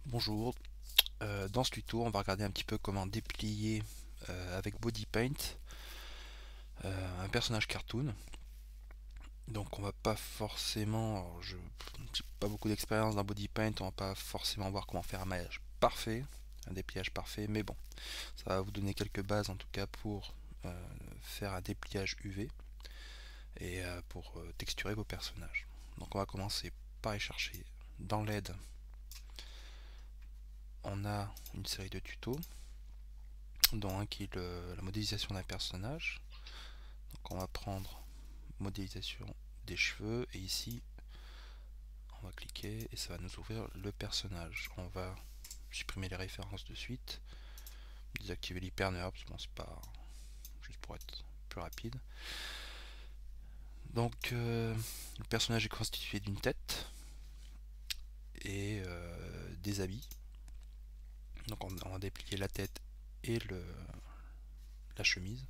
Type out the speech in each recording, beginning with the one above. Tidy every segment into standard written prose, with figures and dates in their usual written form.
Bonjour, dans ce tuto on va regarder un petit peu comment déplier avec Body Paint un personnage cartoon. Donc on va pas forcément, alors je j'ai pas beaucoup d'expérience dans Body Paint, on va pas forcément voir comment faire un maillage parfait, un dépliage parfait, mais bon, ça va vous donner quelques bases en tout cas pour faire un dépliage UV et pour texturer vos personnages. Donc on va commencer par aller chercher dans l'aide, on a une série de tutos dont un qui est la modélisation d'un personnage. Donc on va prendre modélisation des cheveux et ici on va cliquer et ça va nous ouvrir le personnage. On va supprimer les références de suite, désactiver l'hypernerve, bon c'est pas juste pour être plus rapide. Donc le personnage est constitué d'une tête et des habits. Donc on va déplier la tête et la chemise.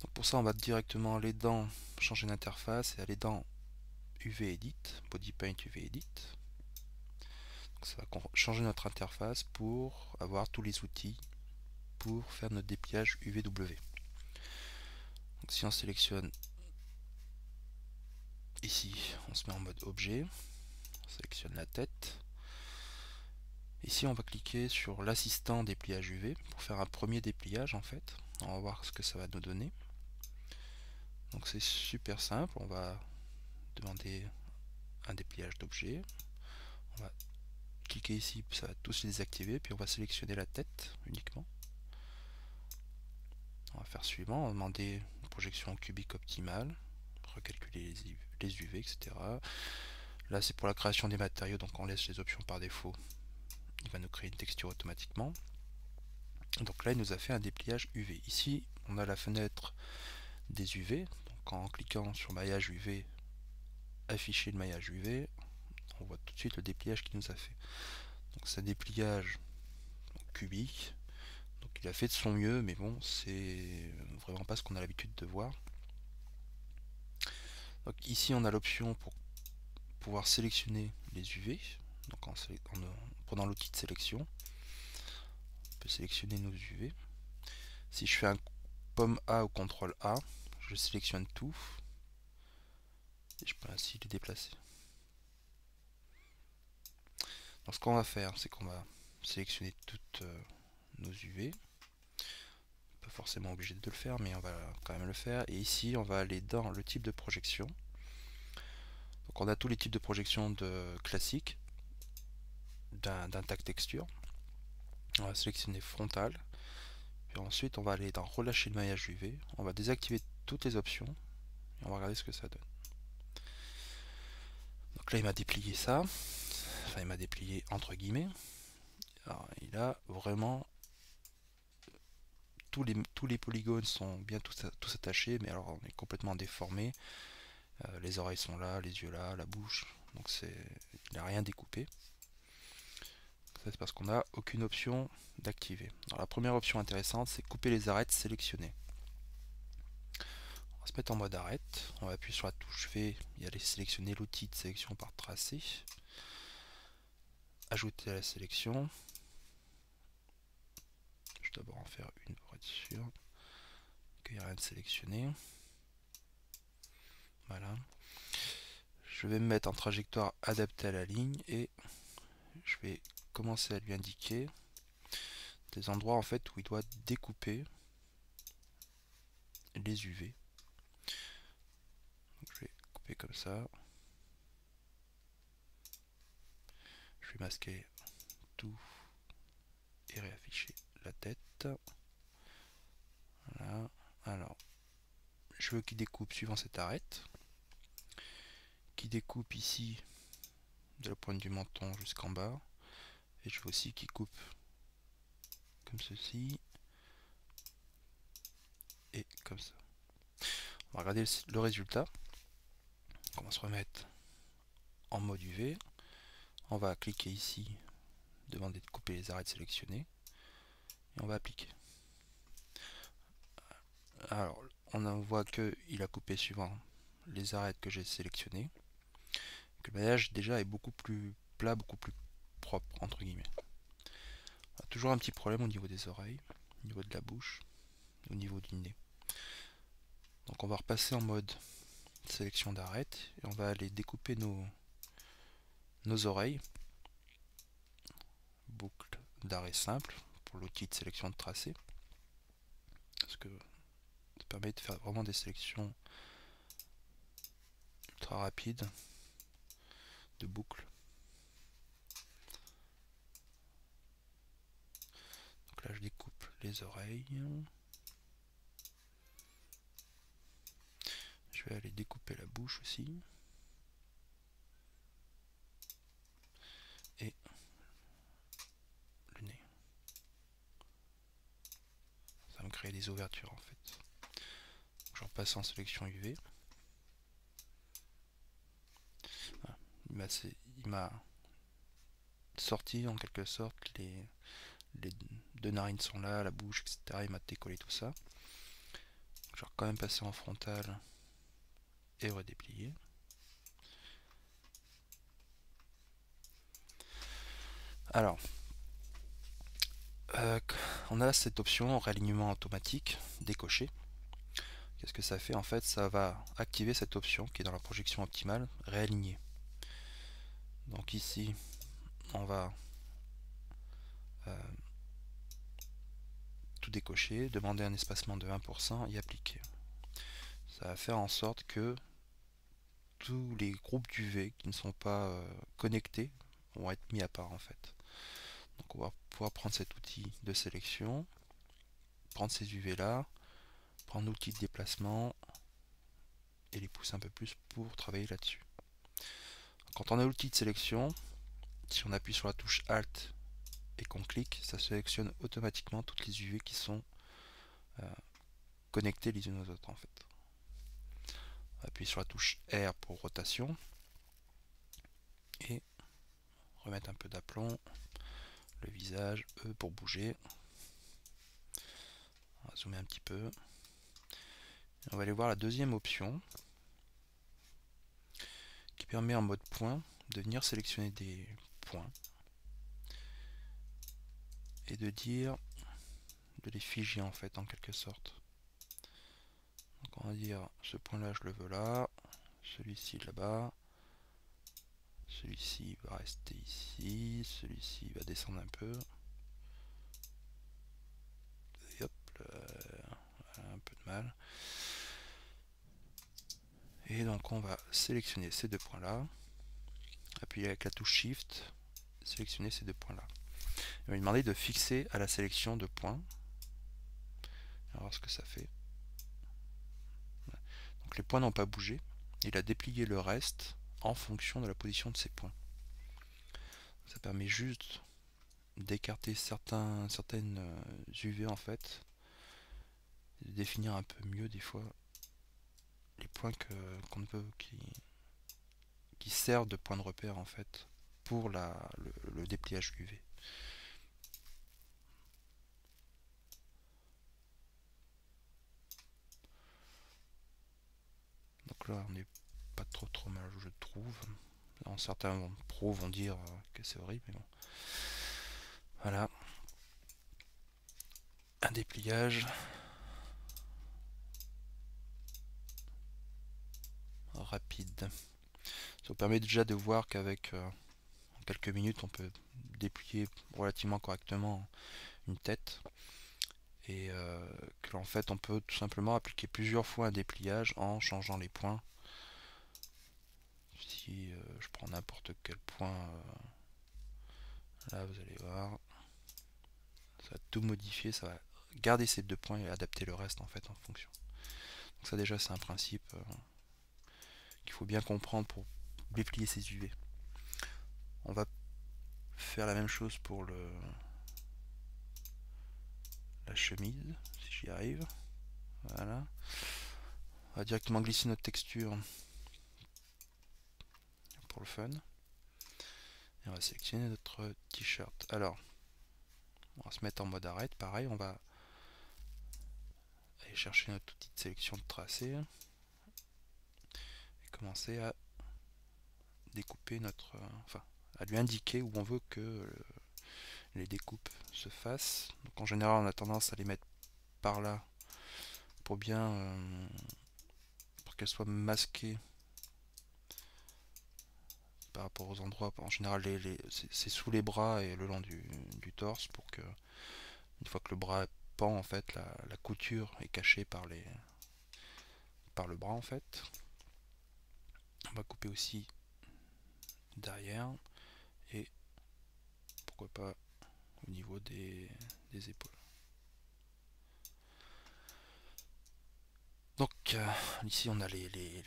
Donc pour ça on va directement aller dans changer d'interface et aller dans UV Edit, Body Paint UV Edit. Donc ça va changer notre interface pour avoir tous les outils pour faire notre dépliage UVW. Donc si on sélectionne ici, on se met en mode objet, on sélectionne la tête. Ici on va cliquer sur l'assistant dépliage UV pour faire un premier dépliage en fait. On va voir ce que ça va nous donner. Donc c'est super simple, on va demander un dépliage d'objet. On va cliquer ici, ça va tous les désactiver, puis on va sélectionner la tête uniquement. On va faire suivant, on va demander une projection cubique optimale, recalculer les UV, etc. Là c'est pour la création des matériaux, donc on laisse les options par défaut. Il va nous créer une texture automatiquement. Donc là il nous a fait un dépliage UV. Ici on a la fenêtre des UV, donc en cliquant sur maillage UV, afficher le maillage UV, on voit tout de suite le dépliage qu'il nous a fait. Donc c'est un dépliage cubique. Donc il a fait de son mieux, mais bon, c'est vraiment pas ce qu'on a l'habitude de voir. Donc ici on a l'option pour pouvoir sélectionner les UV. Donc en prenant l'outil de sélection, on peut sélectionner nos UV. Si je fais un pomme A ou CTRL A, je sélectionne tout et je peux ainsi les déplacer. Donc ce qu'on va faire, c'est qu'on va sélectionner toutes nos UV. Pas forcément obligé de le faire, mais on va quand même le faire. Et ici, on va aller dans le type de projection. Donc on a tous les types de projection classiques d'un tag texture. On va sélectionner frontal. Puis ensuite, on va aller dans relâcher le maillage UV. On va désactiver toutes les options. Et on va regarder ce que ça donne. Donc là, il m'a déplié ça. Enfin, il m'a déplié entre guillemets. Alors, il a vraiment tous les polygones sont bien tous attachés, mais alors on est complètement déformé. Les oreilles sont là, les yeux là, la bouche. Donc il n'a rien découpé. Ça c'est parce qu'on n'a aucune option d'activer. Alors la première option intéressante, c'est couper les arêtes sélectionnées. On va se mettre en mode arête. On va appuyer sur la touche V et aller sélectionner l'outil de sélection par tracé. Ajouter à la sélection. Je vais d'abord en faire une pour être sûr qu'il n'y a rien de sélectionné. Voilà. Je vais me mettre en trajectoire adaptée à la ligne et je vais commencer à lui indiquer des endroits en fait où il doit découper les UV. Donc, je vais couper comme ça. Je vais masquer tout et réafficher la tête. Voilà. Alors, je veux qu'il découpe suivant cette arête. Qui découpe ici de la pointe du menton jusqu'en bas. Et je veux aussi qu'il coupe comme ceci et comme ça. On va regarder le résultat. On va se remettre en mode UV. On va cliquer ici, demander de couper les arêtes sélectionnées et on va appliquer. Alors, on voit qu'il a coupé suivant les arêtes que j'ai sélectionnées. Que le maillage déjà est beaucoup plus plat, beaucoup plus propre entre guillemets. Toujours un petit problème au niveau des oreilles, au niveau de la bouche, au niveau du nez. Donc on va repasser en mode sélection d'arête et on va aller découper nos oreilles. Boucle d'arrêt simple pour l'outil de sélection de tracé. Parce que ça permet de faire vraiment des sélections ultra rapides de boucles. Donc là je découpe les oreilles. Je vais aller découper la bouche aussi. Et le nez. Ça va me créer des ouvertures en fait. Je repasse en sélection UV. Voilà. Il m'a sorti en quelque sorte les deux narines sont là, la bouche, etc. Il m'a décollé tout ça. Je vais quand même passer en frontal et redéplier. Alors, on a cette option réalignement automatique décoché. Qu'est-ce que ça fait? En fait, ça va activer cette option qui est dans la projection optimale, réaligner. Donc ici, on va tout décocher, demander un espacement de 1% et appliquer. Ça va faire en sorte que tous les groupes d'UV qui ne sont pas connectés vont être mis à part en fait. Donc on va pouvoir prendre cet outil de sélection, prendre ces UV là, prendre l'outil de déplacement et les pousser un peu plus pour travailler là-dessus. Quand on a l'outil de sélection, si on appuie sur la touche Alt et qu'on clique, ça sélectionne automatiquement toutes les UV qui sont connectées les unes aux autres en fait. On va appuyer sur la touche R pour rotation et remettre un peu d'aplomb, le visage, E pour bouger. On va zoomer un petit peu. On va aller voir la deuxième option qui permet en mode point de venir sélectionner des points et de dire de les figer en fait en quelque sorte. Donc on va dire ce point là je le veux là, celui-ci là-bas, celui-ci va rester ici, celui-ci va descendre un peu. Et hop, un peu de mal. Et donc on va sélectionner ces deux points là, appuyer avec la touche Shift, sélectionner ces deux points là. Il va lui demander de fixer à la sélection de points. On va voir ce que ça fait. Donc les points n'ont pas bougé. Il a déplié le reste en fonction de la position de ces points. Ça permet juste d'écarter certaines UV en fait, de définir un peu mieux des fois les points qu'on veut qui servent de point de repère en fait pour le dépliage UV. Donc là on n'est pas trop mal je trouve. Alors, certains pros vont dire que c'est horrible, mais bon. Voilà. Un dépliage rapide. Ça vous permet déjà de voir qu'avec en quelques minutes on peut déplier relativement correctement une tête et que en fait on peut tout simplement appliquer plusieurs fois un dépliage en changeant les points. Si je prends n'importe quel point là vous allez voir ça va tout modifier, ça va garder ces deux points et adapter le reste en fait en fonction. Donc ça déjà c'est un principe qu'il faut bien comprendre pour déplier ces UV. On va faire la même chose pour la chemise, si j'y arrive. Voilà. On va directement glisser notre texture pour le fun. Et on va sélectionner notre t-shirt. Alors, on va se mettre en mode arrête. Pareil, on va aller chercher notre outil de sélection de tracé et commencer à découper notre, enfin, à lui indiquer où on veut que les découpes se fassent. Donc en général on a tendance à les mettre par là pour bien pour qu'elles soient masquées par rapport aux endroits. En général c'est sous les bras et le long du torse pour que une fois que le bras pend en fait la couture est cachée par le bras en fait. On va couper aussi derrière et pourquoi pas au niveau des épaules. Donc ici on a les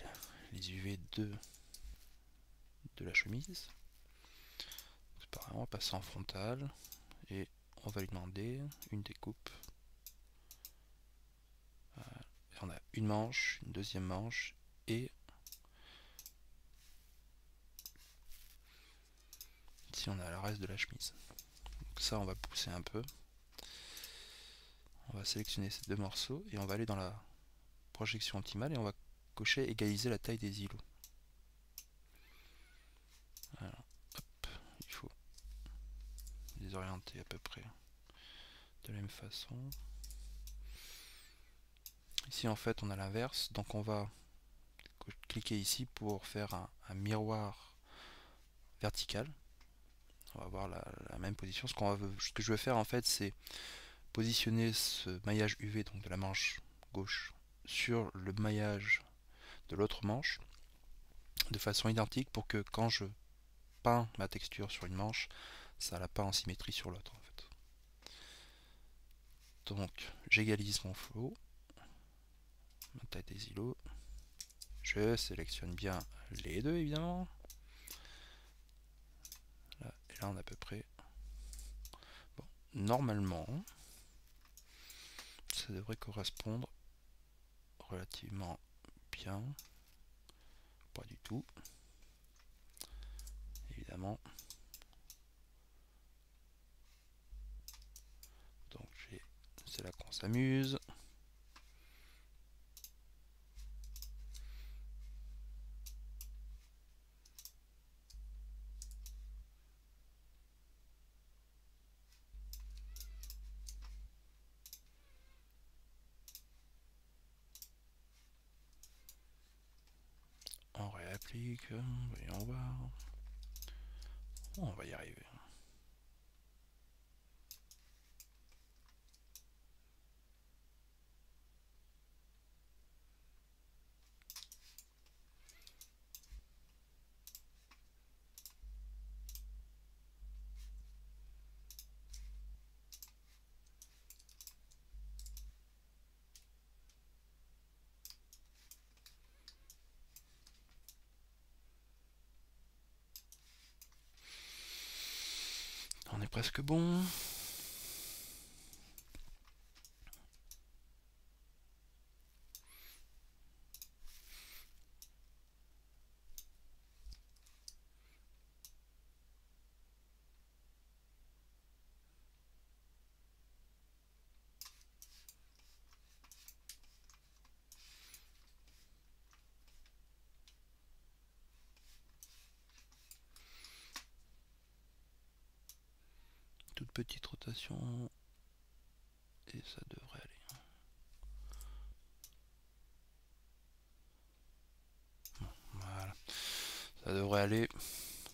UV de la chemise. C'est pareil, on va passer en frontal et on va lui demander une découpe. Et on a une manche, une deuxième manche et ici on a le reste de la chemise. Donc ça on va pousser un peu. On va sélectionner ces deux morceaux et on va aller dans la projection optimale et on va cocher égaliser la taille des îlots. Alors, hop, il faut les orienter à peu près de la même façon. Ici en fait on a l'inverse, donc on va cliquer ici pour faire un miroir vertical. On va avoir la même position. Ce que je veux faire en fait c'est positionner ce maillage UV donc de la manche gauche sur le maillage de l'autre manche de façon identique pour que quand je peins ma texture sur une manche, ça n'a pas en symétrie sur l'autre en fait. Donc j'égalise mon flow, ma taille des îlots, je sélectionne bien les deux évidemment. Là, et là on a à peu près. Bon, normalement, ça devrait correspondre relativement bien. Pas du tout, évidemment. Donc c'est là qu'on s'amuse. On réapplique, voyons voir. On va y arriver. On est presque bon. Toute petite rotation et ça devrait aller. Bon, voilà, ça devrait aller.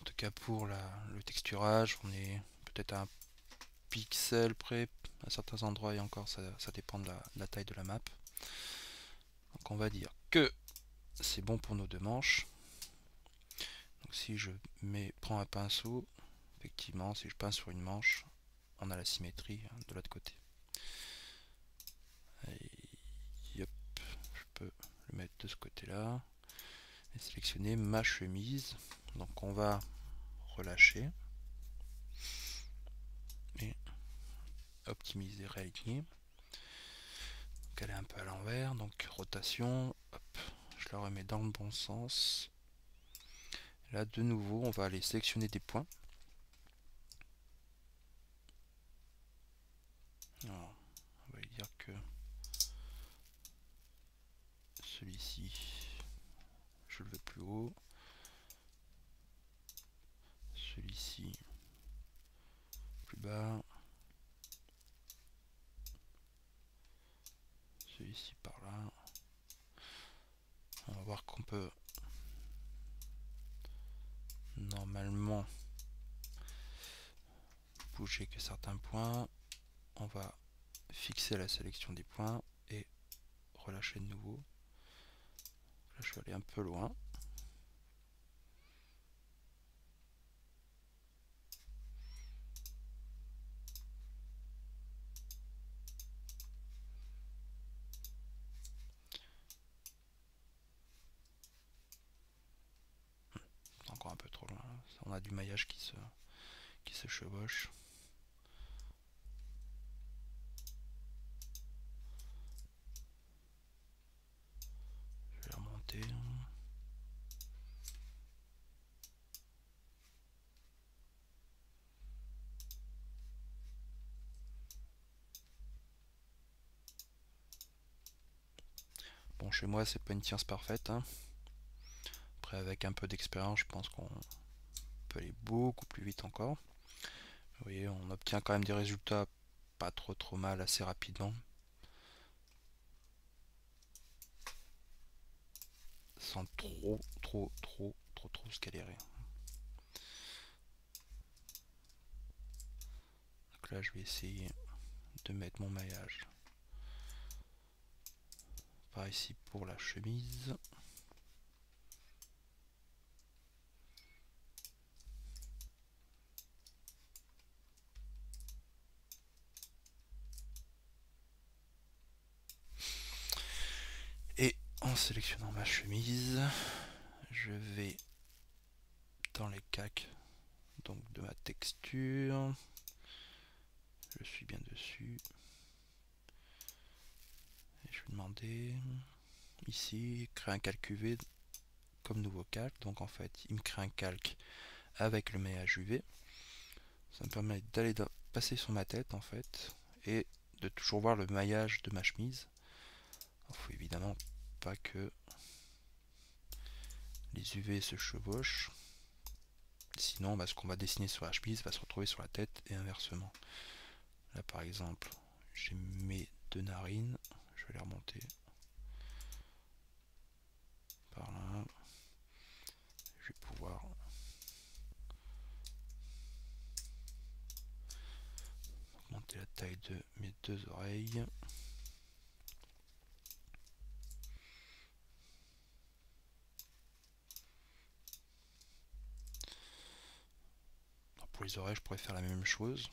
En tout cas pour le texturage, on est peut-être à un pixel près à certains endroits et encore ça dépend de la taille de la map. Donc on va dire que c'est bon pour nos deux manches. Donc si je prends un pinceau, effectivement si je peins sur une manche, on a la symétrie de l'autre côté. Et hop, je peux le mettre de ce côté là et sélectionner ma chemise. Donc on va relâcher et optimiser, réaligner. Donc elle est un peu à l'envers, donc rotation, hop, je la remets dans le bon sens. Là de nouveau on va aller sélectionner des points. Alors, on va dire que celui-ci je le veux plus haut, celui-ci bas, celui-ci par là. On va voir qu'on peut normalement bouger que certains points. On va fixer la sélection des points et relâcher de nouveau. Là je vais aller un peu loin. Encore un peu trop loin. On a du maillage qui se chevauche. Je vais remonter. Bon, chez moi, c'est pas une science parfaite, hein. Après, avec un peu d'expérience, je pense qu'on peut aller beaucoup plus vite encore. Vous voyez, on obtient quand même des résultats pas trop mal assez rapidement. Sans trop se galérer. Donc là, je vais essayer de mettre mon maillage par ici pour la chemise. Et en sélectionnant ma chemise, je vais dans les caques donc de ma texture. Je suis bien dessus. Et je vais demander ici créer un calque UV comme nouveau calque. Donc en fait, il me crée un calque avec le maillage UV. Ça me permet d'aller passer sur ma tête en fait et de toujours voir le maillage de ma chemise. Il faut évidemment pas que les UV se chevauchent. Sinon, ce qu'on va dessiner sur la chemise va se retrouver sur la tête et inversement. Là, par exemple, j'ai mes deux narines. Je vais les remonter par là. Je vais pouvoir augmenter la taille de mes deux oreilles. Pour les oreilles, je pourrais faire la même chose.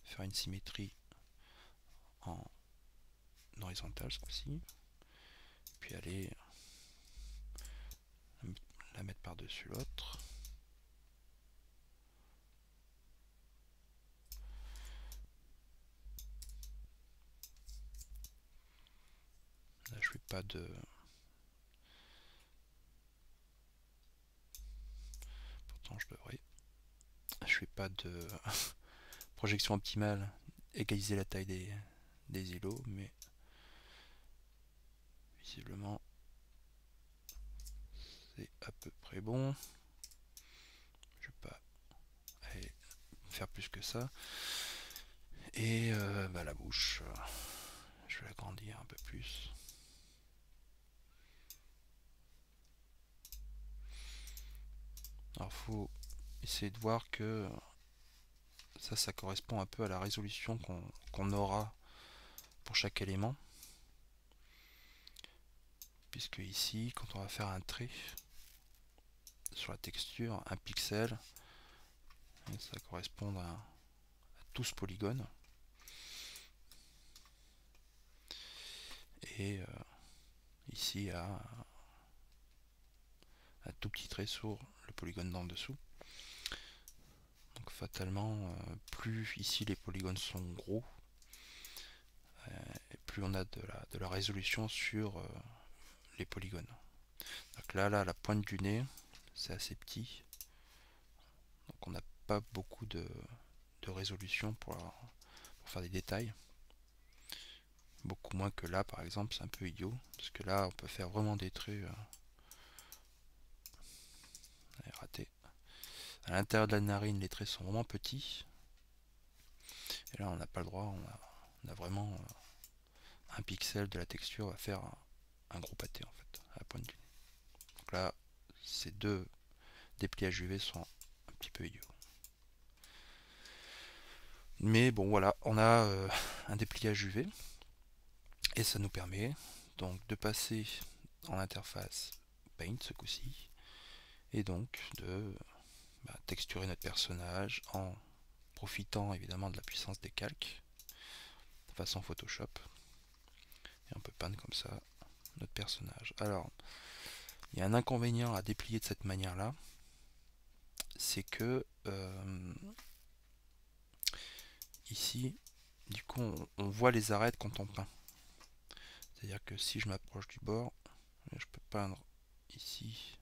Faire une symétrie en horizontale ce coup-ci. Puis aller la mettre par-dessus l'autre. Là, je fais pas de... Pourtant, je devrais. Je fais pas de projection optimale, égaliser la taille des îlots, mais visiblement, c'est à peu près bon. Je vais pas aller faire plus que ça. Et la bouche, je vais l'agrandir un peu plus. Alors faut essayer de voir que ça correspond un peu à la résolution qu'on aura pour chaque élément. Puisque ici, quand on va faire un trait sur la texture, un pixel, ça correspond à 12 polygones. Et ici à un tout petit trait sur le polygone d'en dessous. Donc fatalement, plus ici les polygones sont gros, et plus on a de la résolution sur les polygones. Donc là, la pointe du nez, c'est assez petit. Donc on n'a pas beaucoup de résolution pour faire des détails. Beaucoup moins que là, par exemple, c'est un peu idiot. Parce que là, on peut faire vraiment des traits ratés. À l'intérieur de la narine, les traits sont vraiment petits. Et là on n'a pas le droit, on a vraiment un pixel de la texture va faire un gros pâté en fait, à la pointe du nez. Donc là, ces deux dépliages UV sont un petit peu idiots. Mais bon voilà, on a un dépliage UV et ça nous permet donc de passer en interface Paint ce coup-ci et donc de texturer notre personnage en profitant évidemment de la puissance des calques façon Photoshop et on peut peindre comme ça notre personnage. Alors il y a un inconvénient à déplier de cette manière là, c'est que ici du coup on voit les arêtes quand on peint, c'est à dire que si je m'approche du bord je peux peindre ici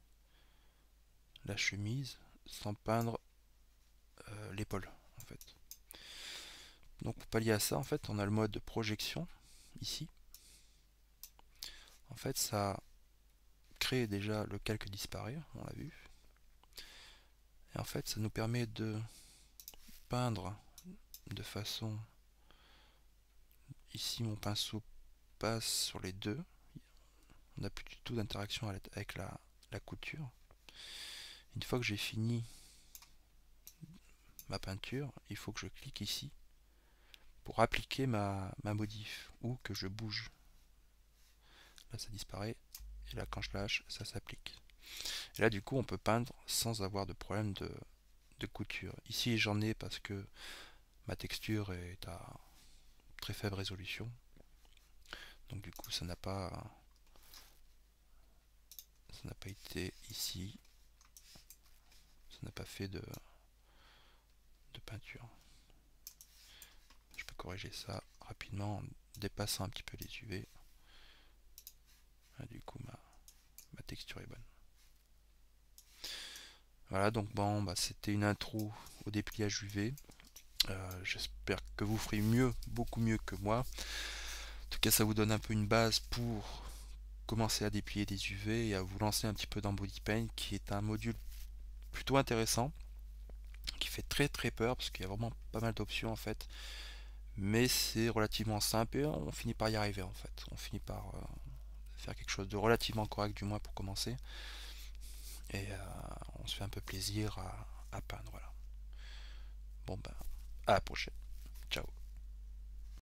la chemise sans peindre l'épaule en fait. Donc pour pallier à ça en fait on a le mode de projection ici. En fait ça crée déjà le calque disparaît, on l'a vu. Et en fait ça nous permet de peindre de façon, ici mon pinceau passe sur les deux, on n'a plus du tout d'interaction avec la couture. Une fois que j'ai fini ma peinture, il faut que je clique ici pour appliquer ma modif ou que je bouge. Là ça disparaît et là quand je lâche ça s'applique. Et là du coup on peut peindre sans avoir de problème de couture. Ici j'en ai parce que ma texture est à très faible résolution, donc du coup ça n'a pas été ici, ça n'a pas fait de peinture. Je peux corriger ça rapidement en dépassant un petit peu les UV. Là, du coup ma texture est bonne. Voilà, donc bon, c'était une intro au dépliage UV. J'espère que vous ferez mieux, beaucoup mieux que moi. En tout cas, ça vous donne un peu une base pour commencer à déplier des UV et à vous lancer un petit peu dans BodyPaint, qui est un module plutôt intéressant, qui fait très très peur parce qu'il y a vraiment pas mal d'options en fait, mais c'est relativement simple et on finit par y arriver en fait. On finit par faire quelque chose de relativement correct du moins pour commencer, et on se fait un peu plaisir à peindre. Voilà. Bon ben, à la prochaine. Ciao.